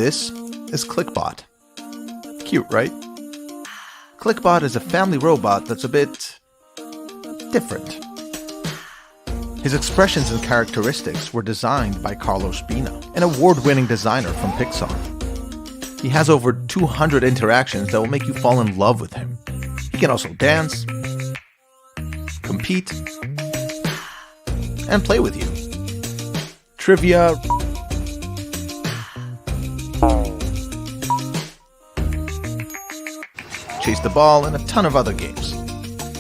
This is ClicBot. Cute, right? ClicBot is a family robot that's a bit different. His expressions and characteristics were designed by Carlos Bina, an award-winning designer from Pixar. He has over 200 interactions that will make you fall in love with him. He can also dance, compete, and play with you. Trivia, chase the ball, and a ton of other games.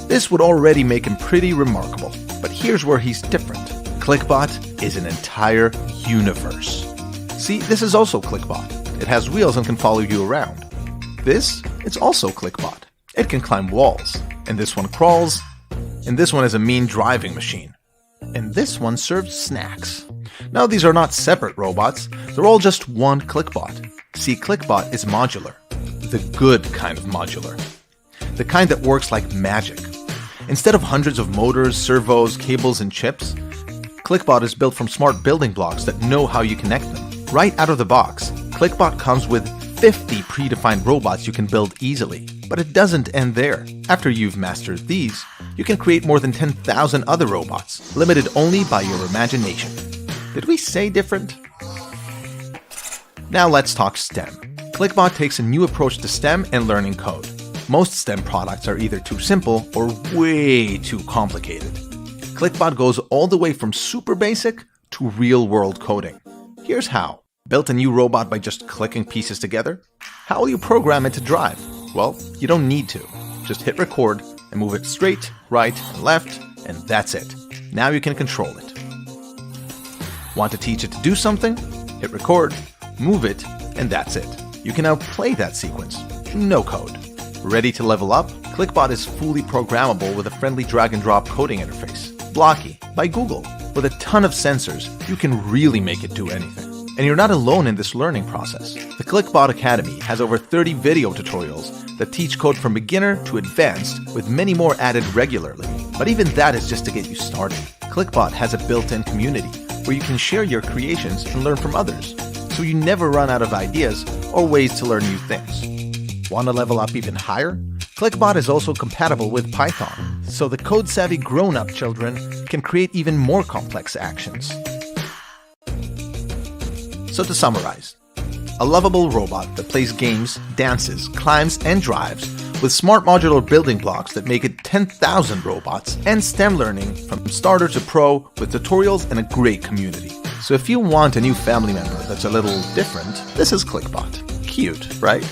This would already make him pretty remarkable, but here's where he's different. ClicBot is an entire universe. See, this is also ClicBot. It has wheels and can follow you around. This, it's also ClicBot. It can climb walls, and this one crawls, and this one is a mean driving machine, and this one serves snacks. Now these are not separate robots, they're all just one ClicBot. See, ClicBot is modular, the good kind of modular, the kind that works like magic. Instead of hundreds of motors, servos, cables, and chips, ClicBot is built from smart building blocks that know how you connect them. Right out of the box, ClicBot comes with 50 predefined robots you can build easily. But it doesn't end there. After you've mastered these, you can create more than 10,000 other robots, limited only by your imagination. Did we say different? Now let's talk STEM. ClicBot takes a new approach to STEM and learning code. Most STEM products are either too simple or way too complicated. ClicBot goes all the way from super basic to real-world coding. Here's how. Built a new robot by just clicking pieces together? How will you program it to drive? Well, you don't need to. Just hit record and move it straight, right, and left, and that's it. Now you can control it. Want to teach it to do something? Hit record, move it, and that's it. You can now play that sequence. No code. Ready to level up? ClicBot is fully programmable with a friendly drag-and-drop coding interface. Blocky by Google. With a ton of sensors, you can really make it do anything. And you're not alone in this learning process. The ClicBot Academy has over 30 video tutorials that teach code from beginner to advanced, with many more added regularly. But even that is just to get you started. ClicBot has a built-in community where you can share your creations and learn from others, so you never run out of ideas or ways to learn new things. Want to level up even higher? ClicBot is also compatible with Python, so the code-savvy grown-up children can create even more complex actions. So to summarize, a lovable robot that plays games, dances, climbs, and drives with smart modular building blocks that make it 10,000 robots, and STEM learning from starter to pro with tutorials and a great community. So if you want a new family member that's a little different, this is ClicBot. Cute, right?